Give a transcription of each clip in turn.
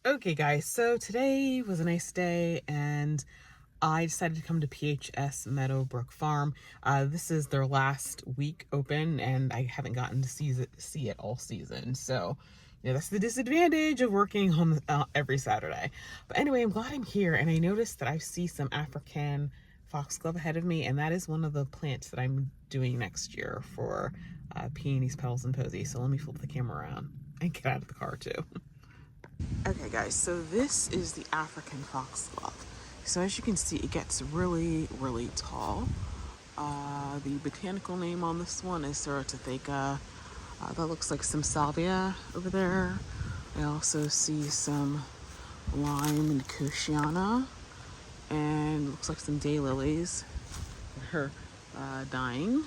Okay guys, so today was a nice day and I decided to come to PHS Meadowbrook Farm. This is their last week open and I haven't gotten to see it all season. So, that's the disadvantage of working on every Saturday. But anyway, I'm glad I'm here and I noticed that I see some African foxglove ahead of me, and that is one of the plants that I'm doing next year for peonies, petals, and posies. So let me flip the camera around and get out of the car too. Okay guys, so this is the African foxglove. So as you can see, it gets really, really tall. The botanical name on this one is Ceratophaca. That looks like some salvia over there. I also see some lime and Cocciana, and looks like some daylilies. They're dying.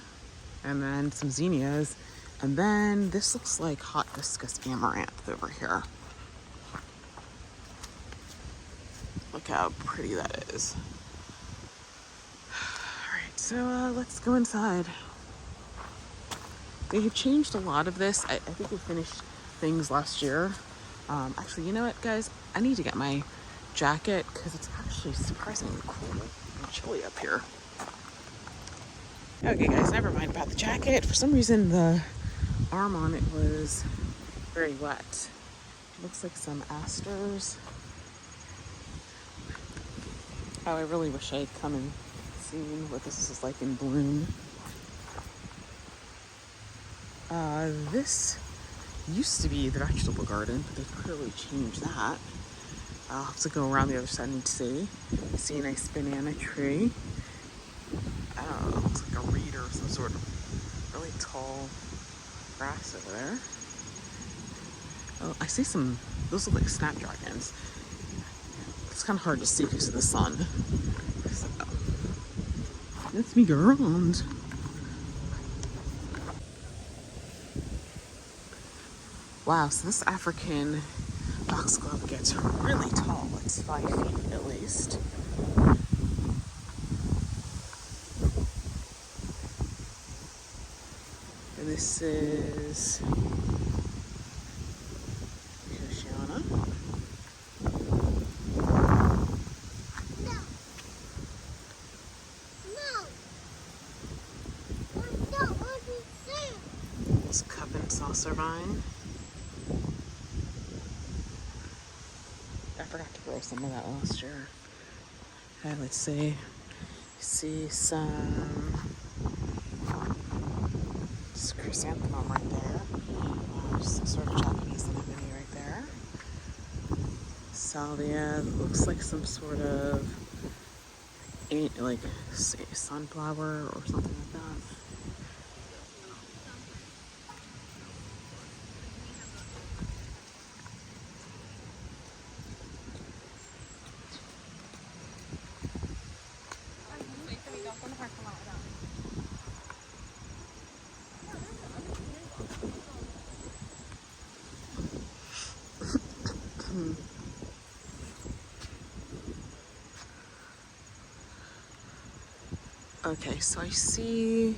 And then some zinnias. And then this looks like hot discus amaranth over here. Look how pretty that is. Alright, so let's go inside. They have changed a lot of this. I think we finished things last year. Actually, you know what, guys? I need to get my jacket because it's actually surprisingly cool and chilly up here. Okay, guys, never mind about the jacket. For some reason, the arm on it was very wet. It looks like some asters. Oh, I really wish I had come and seen what this is like in bloom. This used to be the vegetable garden, but they've clearly changed that. I'll have to go around the other side and see. I see a nice banana tree. I don't know, it looks like a reed or some sort of really tall grass over there. Oh, I see some, those look like snapdragons. It's kind of hard to see because of the sun. So, let's me go around. Wow, so this African foxglove gets really tall. It's 5 feet at least. And this is Cocciana. This cup and saucer vine. I forgot to grow some of that last year. Okay, let's see. See some chrysanthemum right there. Some sort of Japanese anemone right there. Salvia looks like some sort of like sunflower or something like that. Okay, so I see,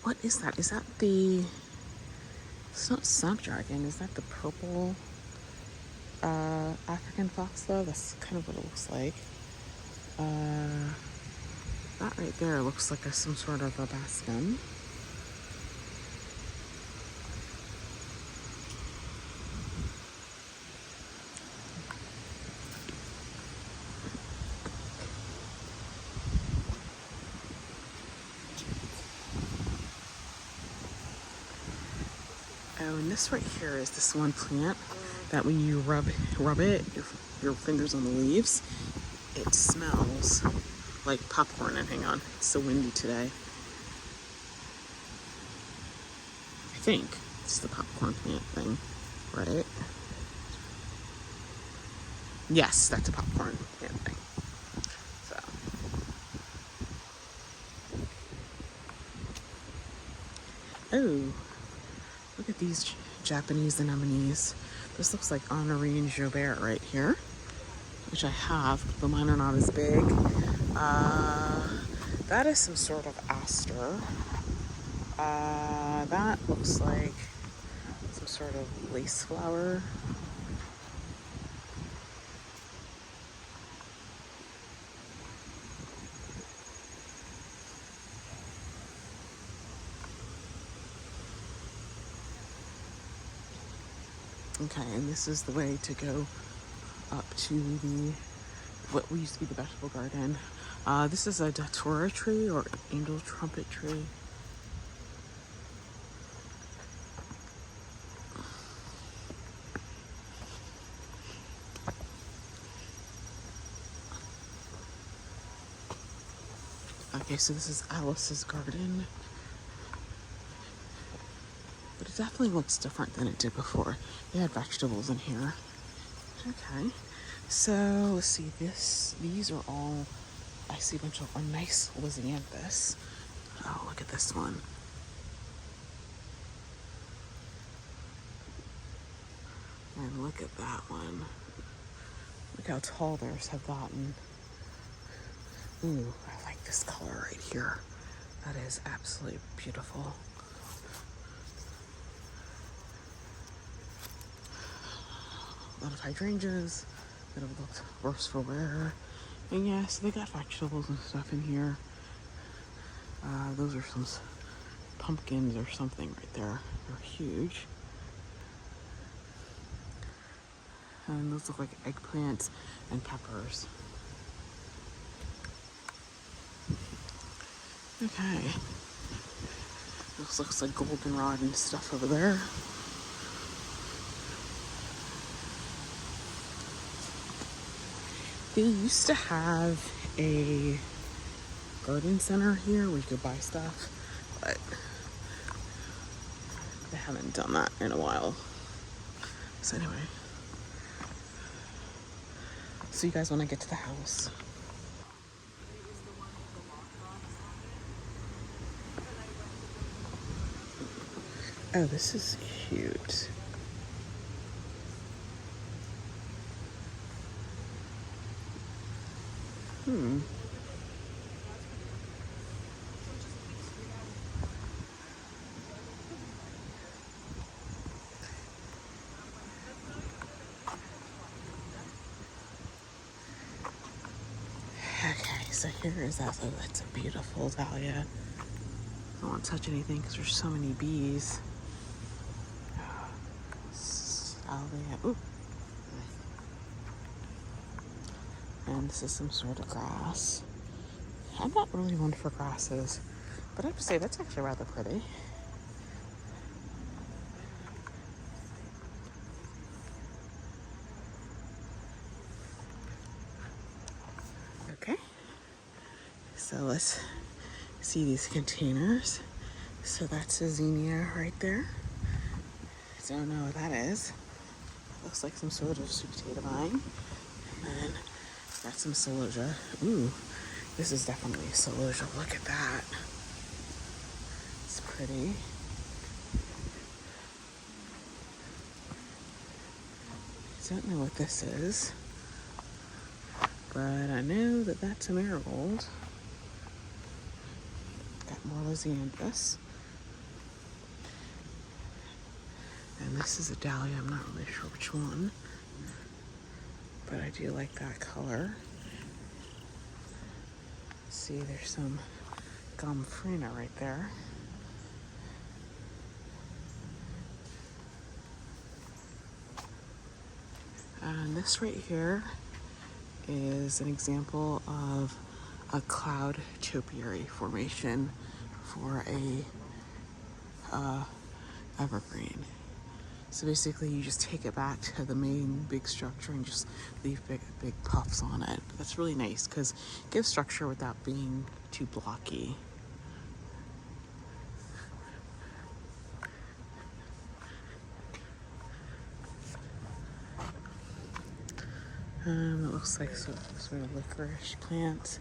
what is that? Is that the, it's not snapdragon, is that the purple African foxglove? That's kind of what it looks like. That right there looks like some sort of a bascum. Oh, and this right here is this one plant that when you rub it, your fingers on the leaves, it smells like popcorn. And hang on, it's so windy today. I think it's the popcorn plant thing, right? Yes, that's a popcorn plant thing. So. Oh. Look at these Japanese anemones. This looks like Honorine Joubert right here, which I have, but mine are not as big. That is some sort of aster. That looks like some sort of lace flower. Okay, and this is the way to go up to the what used to be the vegetable garden. This is a datura tree or angel trumpet tree. Okay, so this is Alice's garden. But it definitely looks different than it did before. They had vegetables in here. Okay, so let's see. These are all. I see a bunch of nice lizanthus. Oh, look at this one. And look at that one. Look how tall theirs have gotten. Ooh, I like this color right here. That is absolutely beautiful. A lot of hydrangeas that have looked worse for wear. And yes, they got vegetables and stuff in here. Those are some pumpkins or something right there. They're huge. And those look like eggplants and peppers. Okay. This looks like goldenrod and stuff over there. They used to have a garden center here where you could buy stuff, but they haven't done that in a while. So anyway, so you guys want to get to the house. Oh, this is cute. Okay, so here is that. Oh, that's a beautiful dahlia. I don't want to touch anything because there's so many bees. Salvia. Ooh. And this is some sort of grass. I'm not really one for grasses, but I have to say that's actually rather pretty. Okay, so let's see these containers. So that's a zinnia right there. Don't know what that is. Looks like some sort of sweet potato vine. And then got some celosia. Ooh, this is definitely celosia. Look at that. It's pretty. Don't know what this is, but I know that that's a marigold. Got more lizanthus. And this is a dahlia. I'm not really sure which one, but I do like that color. See, there's some gomphrena right there. And this right here is an example of a cloud topiary formation for a evergreen. So basically you just take it back to the main big structure and just leave big puffs on it. But that's really nice because it gives structure without being too blocky. It looks like sort of licorice plant.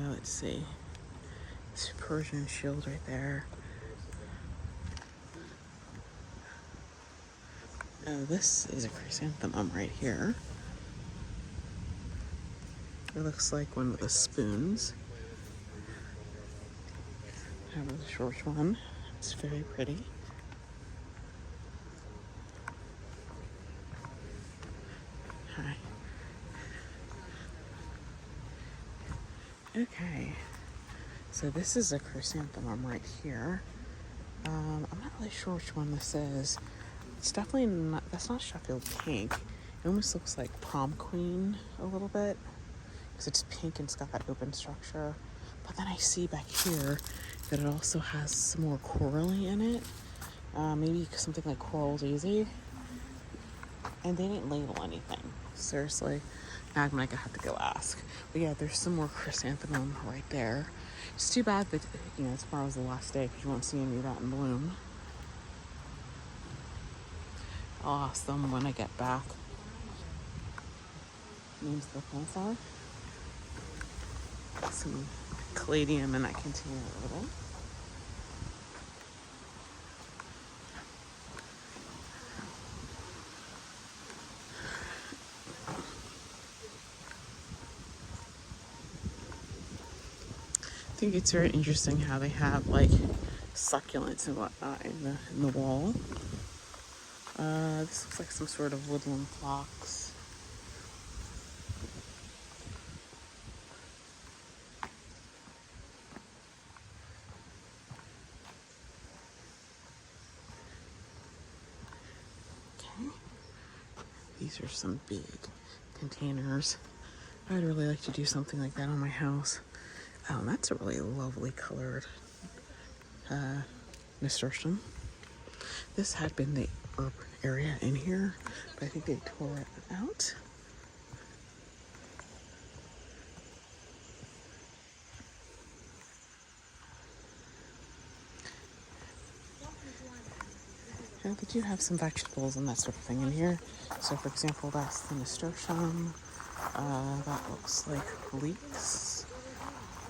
Let's see. It's a Persian shield right there. Oh, this is a chrysanthemum right here. It looks like one of the spoons. I have a short one. It's very pretty. Hi. Okay. So this is a chrysanthemum right here. I'm not really sure which one this is. It's definitely not, that's not Sheffield pink. It almost looks like prom queen a little bit because it's pink and it's got that open structure. But then I see back here that it also has some more corally in it. Maybe something like coral daisy. And they didn't label anything. Seriously. Now I'm gonna have to go ask. But yeah, there's some more chrysanthemum right there. It's too bad that, tomorrow's the last day because you won't see any of that in bloom. I'll ask them when I get back. Names of the plants are. Some caladium in that container over there. I think it's very interesting how they have like succulents and whatnot in the wall. This looks like some sort of woodland phlox. Okay. These are some big containers. I'd really like to do something like that on my house. Oh, and that's a really lovely colored nasturtium. This had been the herb area in here, but I think they tore it out. And they do have some vegetables and that sort of thing in here. So, for example, that's the nasturtium. That looks like leeks.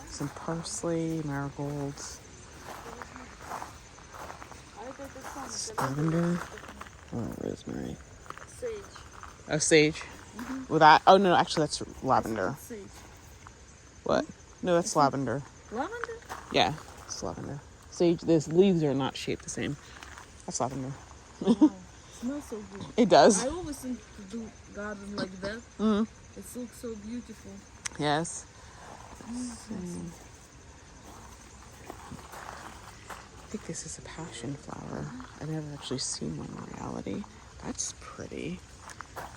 Some parsley, marigolds. Lavender. Oh, rosemary. Sage. Oh, sage. Well, that. Oh no, actually, that's lavender. Sage. What? No, that's lavender. Lavender? Yeah, it's lavender. Sage. These leaves are not shaped the same. That's lavender. Wow. Smells so good. It does. I always think to do garden like that. Mm-hmm. It looks so beautiful. Yes. I think this is a passion flower. I've never actually seen one in reality. That's pretty.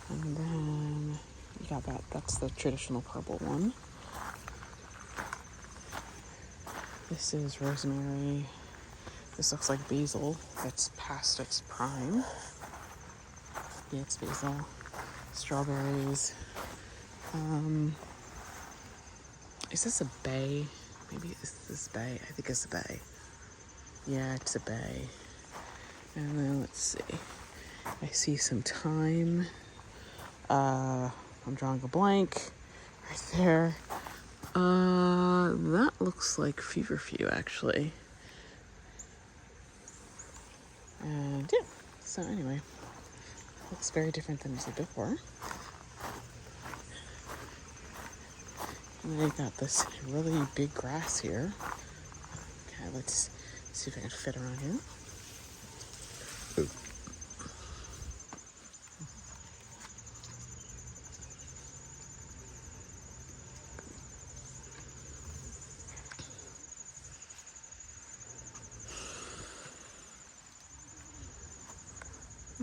And then you got that. That's the traditional purple one. This is rosemary. This looks like basil that's past its prime. Yeah, it's basil. Strawberries. Is this a bay? Maybe is this bay? I think it's a bay. Yeah, it's a bay. And then let's see. I see some thyme. I'm drawing a blank right there. That looks like feverfew actually. And yeah, so anyway, looks very different than it did before. And then I got this really big grass here. Okay, let's see if I can fit around here.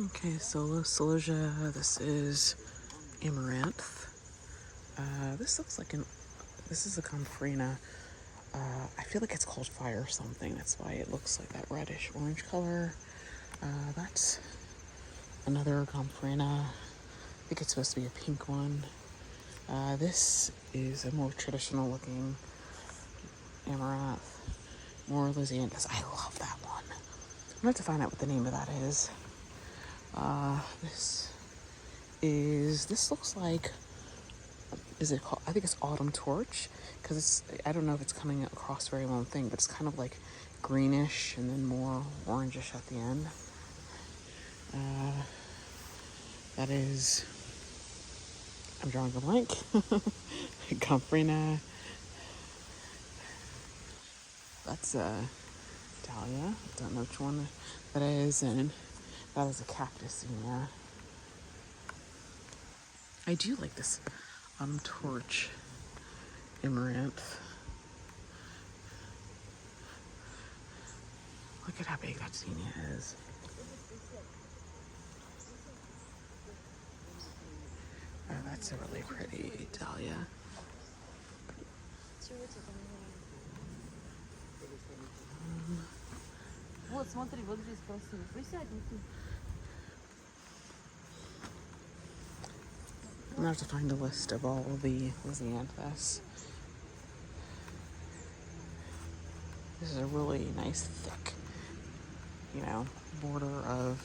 Okay, so Celosia, this is amaranth. This looks like this is a gomphrena. I feel like it's called fire or something. That's why it looks like that reddish orange color. That's another gomphrena. I think it's supposed to be a pink one. This is a more traditional looking amaranth. More Lysianthus. I love that one. I'm gonna have to find out what the name of that is. This looks like, is it called, I think it's autumn torch, because it's, I don't know if it's coming across very well thing, but it's kind of like greenish and then more orangish at the end. That is, I'm drawing a blank. Gomphrena. That's a dahlia. I don't know which one that is, and that is a cactus. Yeah. I do like this torch amaranth. Look at how big that zinnia is. that's a really pretty dahlia. Вот, смотри, вот здесь красиво. Присядь, вот тут. I'm gonna have to find a list of all the lisianthus. This is a really nice thick, border of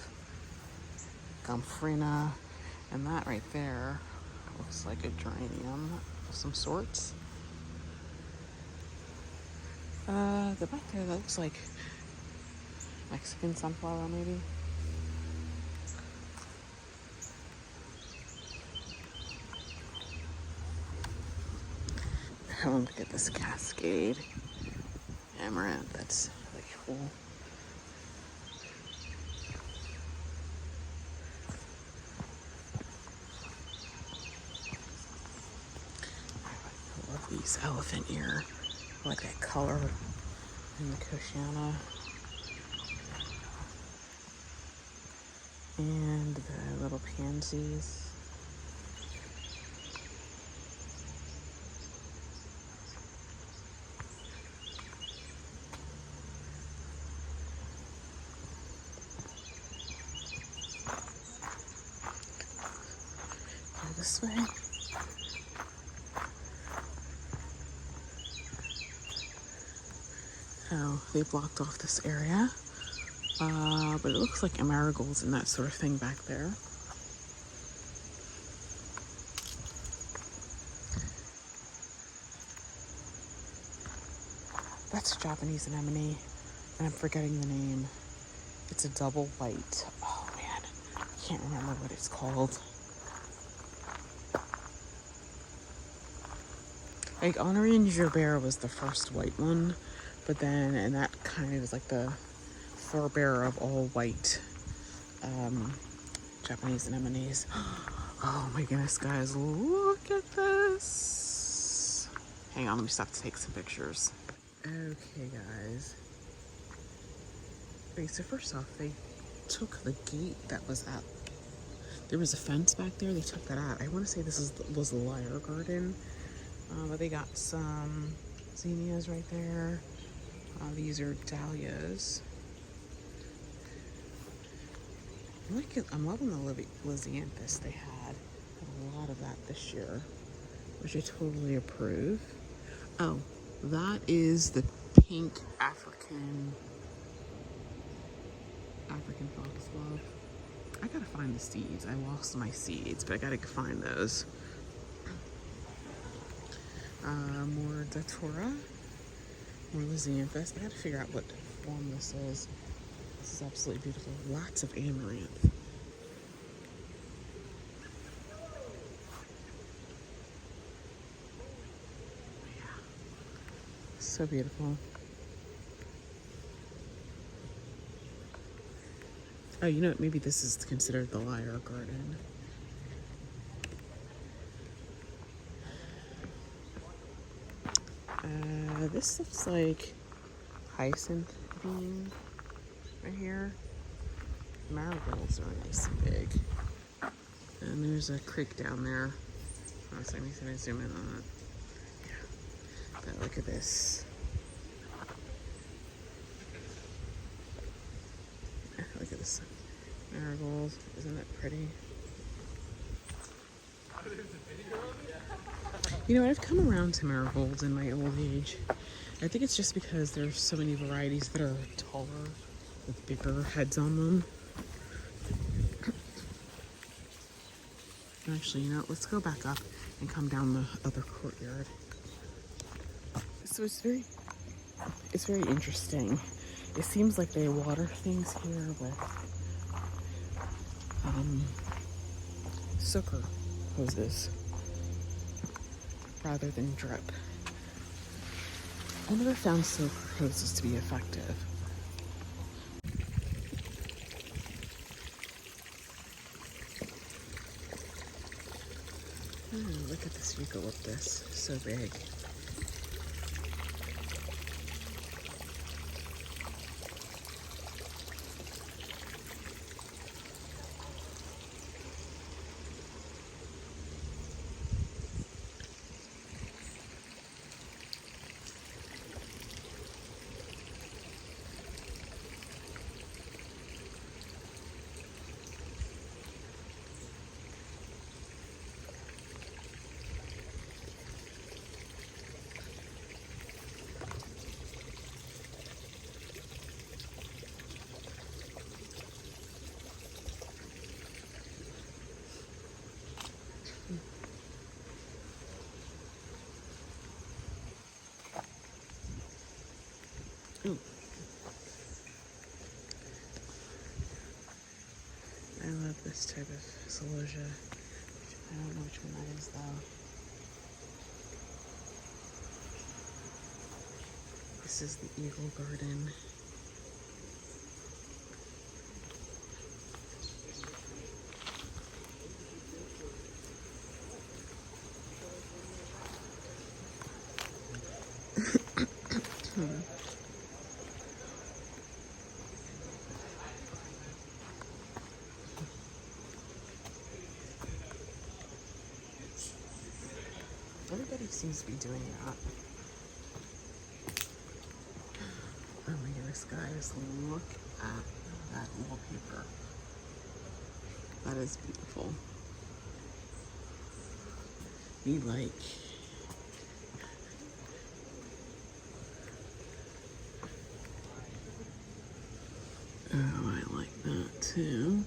gomphrena, and that right there looks like a geranium of some sorts. The back there, that looks like Mexican sunflower, maybe. Oh, look at this cascade amaranth. That's really cool. I love these elephant ear. I like that color in the Koshiana. And the little pansies. Go this way. Oh, they blocked off this area. But it looks like marigolds and that sort of thing back there. That's a Japanese anemone, and I'm forgetting the name. It's a double white. Oh man, I can't remember what it's called. Like Henri and Gerbert was the first white one, but then, and that kind of is like the forebearer of all white Japanese anemones. Oh my goodness, guys, look at this. Hang on, let me stop to take some pictures. Okay, guys. Okay, so first off, they took the gate that was at. There was a fence back there. They took that out. I want to say this was the Lyre Garden, but they got some zinnias right there. These are dahlias. I'm loving the lisianthus they had. A lot of that this year, which I totally approve. Oh, that is the pink African foxglove. I gotta find the seeds. I lost my seeds, but I gotta find those. More datura, more lisianthus. I gotta figure out what form this is. This is absolutely beautiful. Lots of amaranth. Yeah, so beautiful. Oh, you know what? Maybe this is considered the Lyre Garden. This looks like hyacinth bean right here. Marigolds are nice and big. And there's a creek down there. Oh, so let me zoom in on it. Yeah. But look at this. Yeah, look at this marigold. Isn't it pretty? You know, I've come around to marigolds in my old age. I think it's just because there's so many varieties that are taller with bigger heads on them. Actually, you know, let's go back up and come down the other courtyard. So it's very interesting. It seems like they water things here with soaker hoses rather than drip. I never found soaker hoses to be effective. Oh, look at this eucalyptus, so big. I love this type of celosia. I don't know which one that is though. This is the Eagle Garden. Everybody seems to be doing that. Oh my goodness, guys, look at that wallpaper. That is beautiful. We like. Oh, I like that too.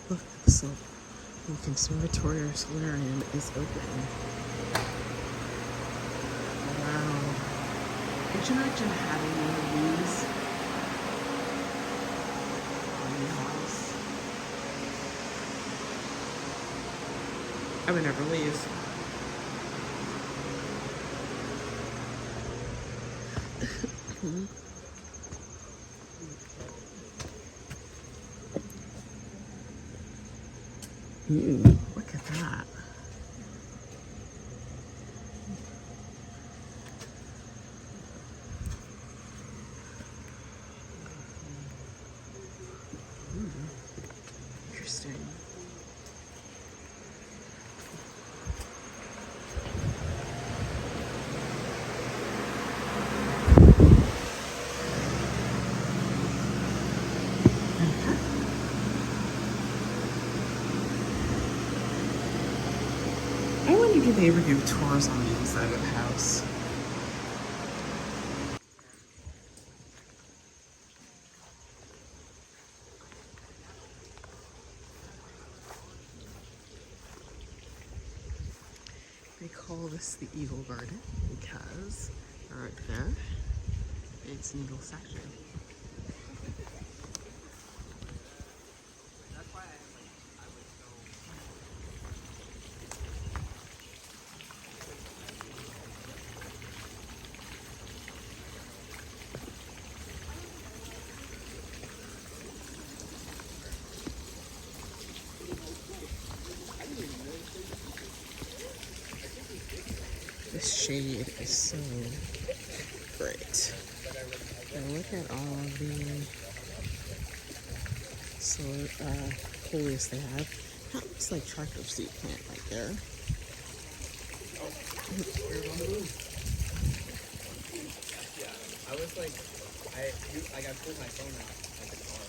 Look, so the conservatory or solarium is open. Wow. Could you imagine having one of these in your house? I would never leave. Ooh, look at that. Interesting. I wonder, do they ever do tours on the inside of the house? They call this the Eagle Garden because right there, it's an eagle statue. This shade is so great. And look at all of the coleus they have. That looks like tractor seed plant right there. I was like, I pulled my phone out of the car.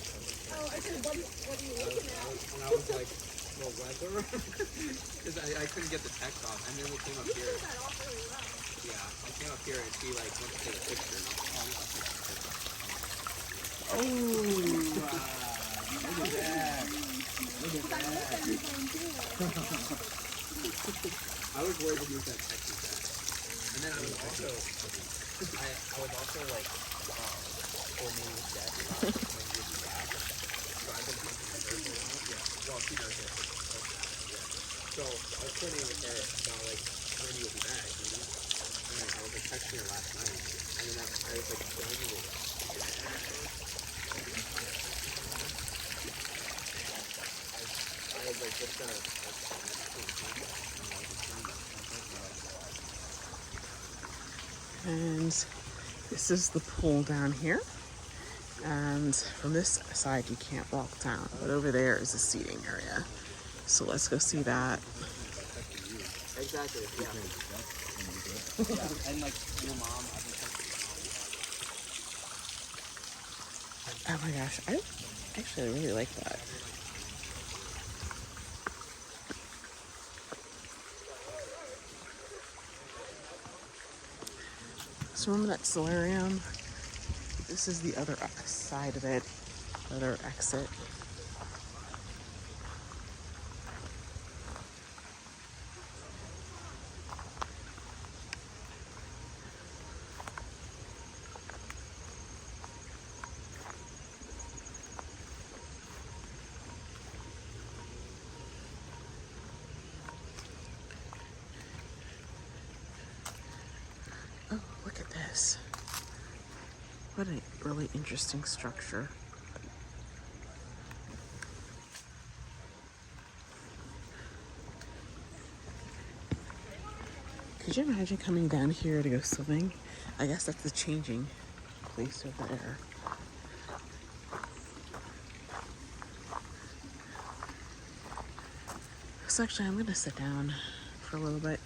Oh, I said, what are you looking at? And I was like, well, weather? Because I couldn't get the text off. And then we came up here. That off really well. Yeah, I came up here and she like went to take a picture. And I was like, oh, look at that. Look at that. I was worried to use that text with that. And then I was also, I was also like, filming with Dad when we would be back. So I've been talking to her for a while. Yeah, well, she knows it. Yeah. So I was coordinating with her about like when you will be back, you know? And I was like texting her last night. And then I was like filming it. I was like just gonna And this is the pool down here. And from this side, you can't walk down, but over there is a seating area. So let's go see that. exactly. Yeah. Yeah. And like your mom, I've been texting your mom. Oh my gosh, I actually really like that. So remember that solarium? This is the other side of it, other exit. What a really interesting structure. Could you imagine coming down here to go swimming? I guess that's the changing place over there. So actually, I'm gonna sit down for a little bit,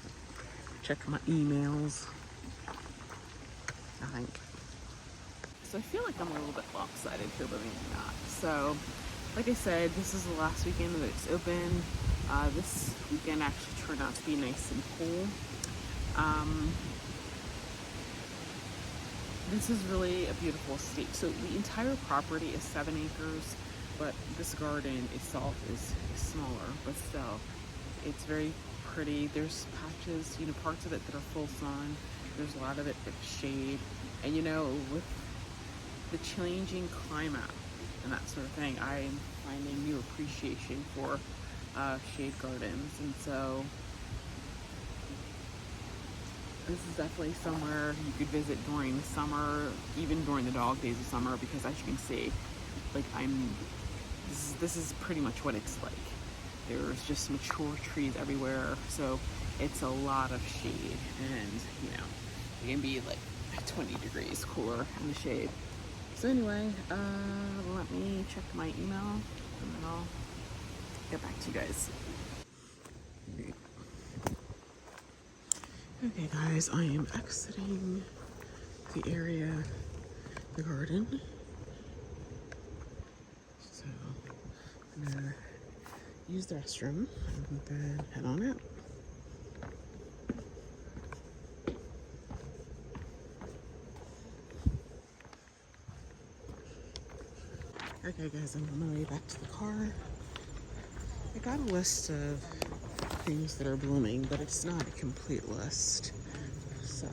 check my emails, I think. So I feel like I'm a little bit lopsided here, but maybe not. So, like I said, this is the last weekend that it's open. This weekend actually turned out to be nice and cool. This is really a beautiful estate. So the entire property is 7 acres, but this garden itself is smaller, but still, it's very pretty. There's patches, parts of it that are full sun. There's a lot of it that's shade. And with the changing climate and that sort of thing, I am finding new appreciation for shade gardens. And so this is definitely somewhere you could visit during the summer, even during the dog days of summer, because as you can see, like this is pretty much what it's like. There's just mature trees everywhere, so it's a lot of shade, and it can be like 20 degrees cooler in the shade. So anyway, let me check my email and then I'll get back to you guys. Okay guys, I am exiting the area, the garden. So I'm gonna use the restroom and then head on out. Okay guys, I'm on my way back to the car. I got a list of things that are blooming, but it's not a complete list. So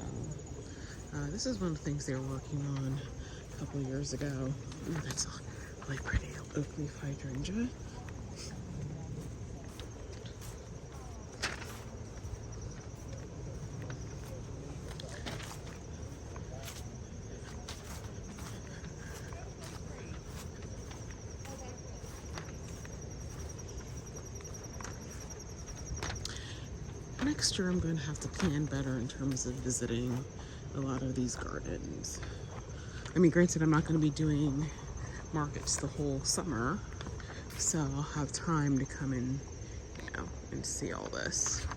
this is one of the things they were working on a couple years ago. Oh, that's a really pretty oak leaf hydrangea. Next year I'm going to have to plan better in terms of visiting a lot of these gardens. I mean, granted, I'm not going to be doing markets the whole summer, so I'll have time to come in, and see all this.